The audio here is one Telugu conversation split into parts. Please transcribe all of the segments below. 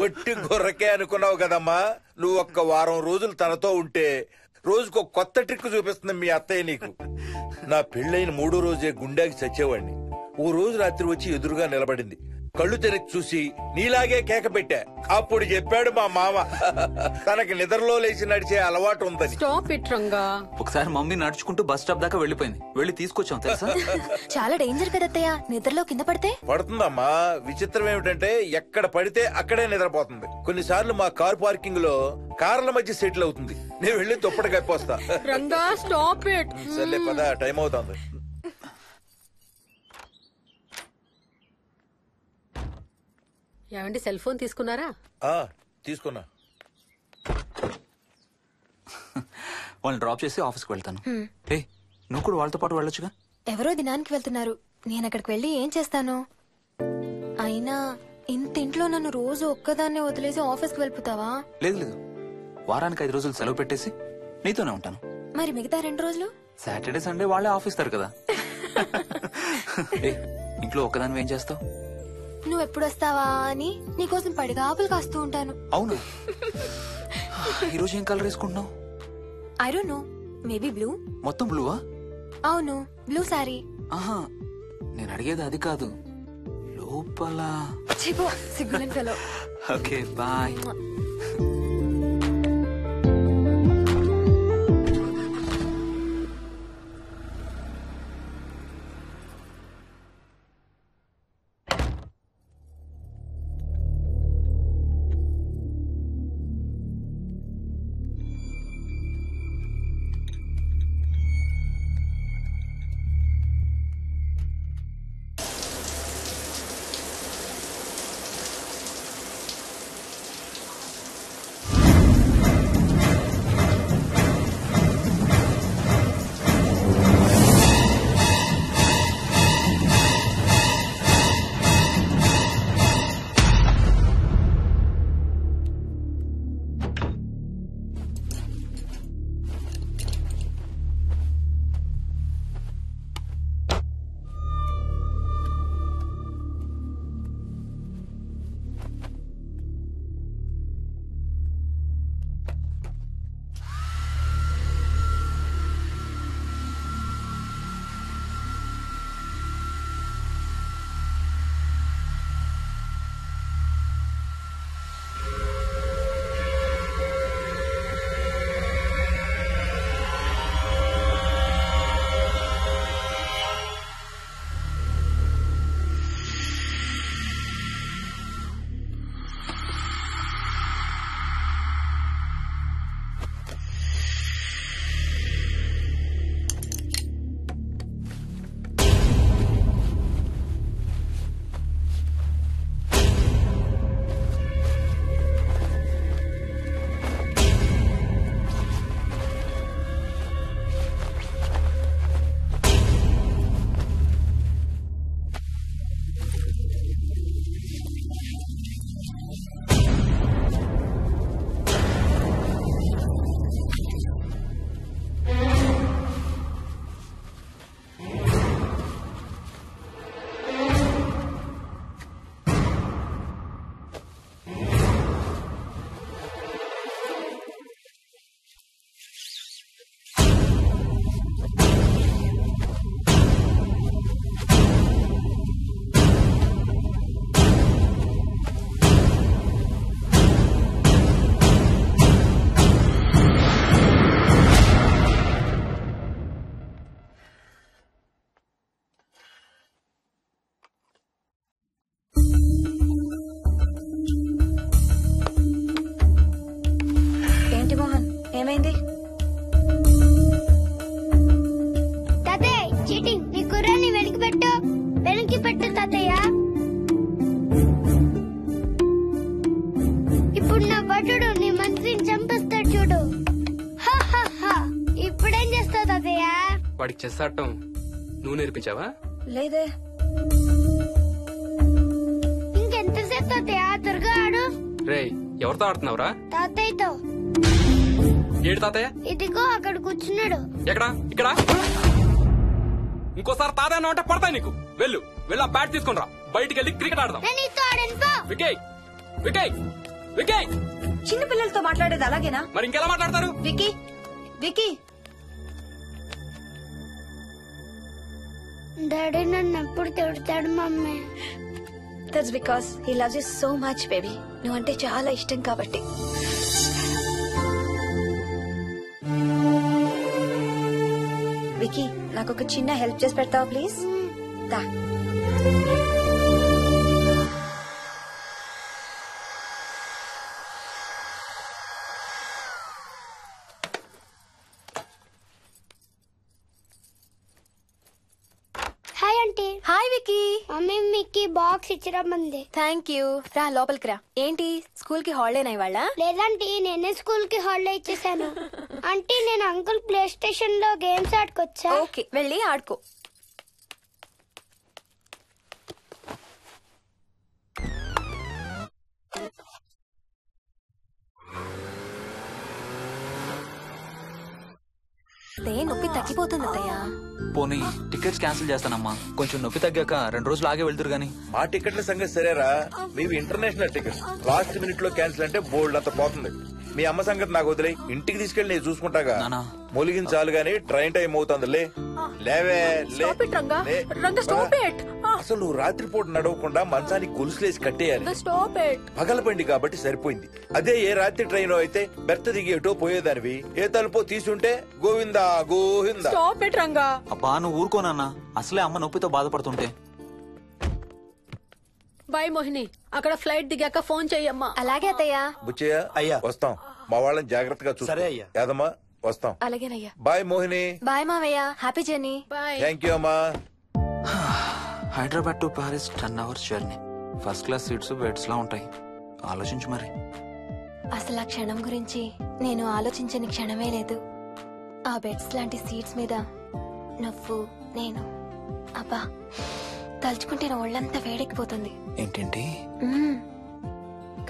ఒట్టి గొర్రకే అనుకున్నావు కదమ్మా. నువ్వు ఒక్క వారం రోజులు తనతో ఉంటే రోజుకో కొత్త ట్రిక్ చూపిస్తుంది మీ అత్తయ్య నీకు. నా పెళ్ళైన 3వ రోజే గుండెకి చచ్చేవాడిని. ఓ రోజు రాత్రి వచ్చి ఎదురుగా నిలబడింది. కళ్ళు తెరిచి చూసి నీలాగే కేక పెట్టా. అప్పుడు చెప్పాడు మా మామ తనకి నిద్రలో లేచి నడిచే అలవాటు ఉందని. ఒకసారి మమ్మీ నడుచుకుంటూ బస్ స్టాప్ దాకా వెళ్లిపోయింది. వెళ్ళి తీసుకొచ్చాం తెలుసా. చాలా డేంజర్ కదా అత్తయ్య, నిద్రలో కింద పడితే. పడుతుందమ్మా. విచిత్రం ఏమిటంటే ఎక్కడ పడితే అక్కడే నిద్రపోతుంది. కొన్నిసార్లు మా కార్ పార్కింగ్ లో కార్ల మధ్య సెటిల్ అవుతుంది. నేను వెళ్ళి దుప్పటి కప్పొస్తా. సర్లే పద, టైం అవుతుంది. ఏమండి, సెల్ ఫోన్ తీసుకున్నారా? తీసుకున్నా. వాళ్ళని డ్రాప్ చేసి ఆఫీస్కి వెళ్తాను. నువ్వు కూడా వాళ్ళతో పాటు వెళ్ళొచ్చుగా. ఎవరో దినానికి వెళ్తున్నారు, నేను అక్కడికి వెళ్ళి ఏం చేస్తాను? అయినా ఇంత ఇంట్లో నన్ను రోజు ఒక్కదాన్నే వదిలేసి ఆఫీస్కి వెళ్ళిపోతావా? లేదు లేదు, వారానికి 5 రోజులు సెలవు పెట్టేసి నీతోనే ఉంటాను. మరి మిగతా 2 రోజులు? సాటర్డే సండే వాళ్ళే ఆఫీస్ తారు కదా. ఇంట్లో ఒక్కదాన్ని ఏం చేస్తావు? నువ్వు ఎప్పుడు వస్తావా అని నీకోసం పడిగాపులు కాస్తూ ఉంటాను. అవును. ఈరోజు ఏం కలర్ వేసుకుంటున్నావు? I don't know, maybe blue. మొత్తం బ్లూవా? అవును, బ్లూ సారీ. ఆహా, నేను అడిగేది అది కాదు, లోపల. సిగ్గులేని ఫెలో. Okay bye. ఏమైంది? తాతయ్య చీటింగ్, నీ కుర్రాన్ని వెనక్కి పెట్టు తాతయ్య. ఇప్పుడు నా భటుడు నీ మంత్రిని చంపేస్తాడు చూడు. ఇప్పుడేం చేస్తావు తాతయ్య? వాడికి చెస్ ఆడటం నువ్వు నేర్పించావా? లేదే. ఇంకెంతసేపు తాతయ్య? త్వరగా ఆడు. రేయ్, ఎవరితో ఆడుతున్నావురా? తాతయ్యతో. ఏడు తాతయ్య? ఇదిగో అక్కడ కూర్చున్నాడు. ఎక్కడా? ఇక్కడ. ఇంకోసారి తాతయ్య అంటే పడతాయి నీకు. వెళ్ళు ఆ బ్యాట్ తీసుకుని రా. బయటికి వెళ్ళి క్రికెట్ ఆడదాం. నేను నీతో ఆడను పో. వికీ వికీ వికీ. చిన్న పిల్లలతో మాట్లాడేది అలాగేనా? మరి ఇంకెలా మాట్లాడతారు? వికీ వికీ డాడీ నన్ను ఎప్పుడు తిడతాడు mummy. That's because he loves you so much baby. నువ్వంటే చాలా ఇష్టం కాబట్టి. వికీ నాకు ఒక చిన్న హెల్ప్ చేసి పెడతావా ప్లీజ్? దా. Hi aunty. Hi Vicky. Mummy మీకు బాక్స్ ఇచ్చిరమ్మంది. Thank you. రా లోపలికి రా. ఏంటి స్కూల్ కి హాలిడేనా ఇవాళ? లేదంటే నేనే స్కూల్ కి హాలిడే ఇచ్చేసాను. అంటే నేను అంకుల్ ప్లే స్టేషన్ లో గేమ్స్ ఆడుకోవచ్చా? ఓకే వెళ్ళి ఆడుకో. నొప్పి తగ్గిపోతుంది అత్తయ్య. పోనీ టికెట్స్ క్యాన్సిల్ చేస్తానమ్మా. కొంచెం నొప్పి తగ్గాక 2 రోజులు ఆగే వెళ్తురు గానీ. మా టికెట్ల సంగతి సరేరా, మీవి ఇంటర్నేషనల్ టికెట్స్. లాస్ట్ మినిట్ లో క్యాన్సిల్ అంటే బోల్డ్ అంత పోతుంది. మీ అమ్మ సంగతి నాకు వదిలే, ఇంటికి తీసుకెళ్లి నేను చూసుకుంటాగా. నానా. మొలిగిన చాలు గానీ ట్రైన్ టైం అవుతుంది. లేవే లే. Stop it, Ranga. లే. Ranga, stop it. అసలు నువ్వు రాత్రిపూట నడవకుండా మంచానికి గొలుసులేసి కట్టేయాలి. Stop it. పగలబండి కాబట్టి సరిపోయింది. అదే ఏ రాత్రి ట్రైన్ అయితే బెర్త దిగి ఎటో పోయేదానివి. ఏ తలుపో తీసుంటే గోవిందా గోవిందా. Stop it Ranga. అబ్బా నువ్వు ఊరుకోనన్నా, అసలే అమ్మ నొప్పితో బాధపడుతుంటే. బాయ్ మోహిని, అక్కడ ఫ్లైట్ దిగాక ఫోన్ చెయ్యమ్మా. అలాగే అత్తయ్య. బుచ్చయ్య అయ్యా. వస్తాం. మా వాళ్ళని జాగ్రత్తగా చూసుకో. సరే అయ్యా. యాదమ్మా వస్తాం. అలాగేనయ్యా. బాయ్ మోహిని. బాయ్ మావయ్య. Happy journey. Bye. Thank you అమ్మా. Hyderabad to Paris 10 hours journey. First class seats beds లా ఉంటాయి. ఆలోచించు మరి. అసలు ఆ క్షణం గురించి నేను ఆలోచించని క్షణమే లేదు. ఆ బెడ్స్ లాంటి సీట్స్ మీద నువ్వు నేను, అబ్బా తలుచుకుంటే నా ఒళ్ళంతా వేడెక్కిపోతుంది. ఏంటేంటి? మ్మ్.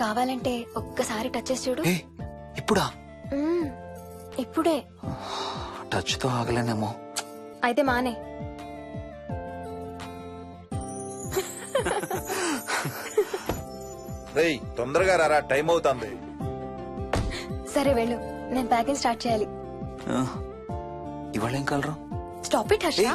కావాలంటే ఒక్కసారి టచ్ చేసి చూడు. ఏ ఇప్పుడా? మ్మ్. ఇప్పుడే. టచ్ తో ఆగలేనేమో. అయితే మానే. రేయ్ తొందరగా రారా, టైం అవుతుంది. సరే వెళ్ళు, నేను ప్యాకింగ్ స్టార్ట్ చేయాలి. ఇవాళ ఏం కలరు? Stop it Harsha.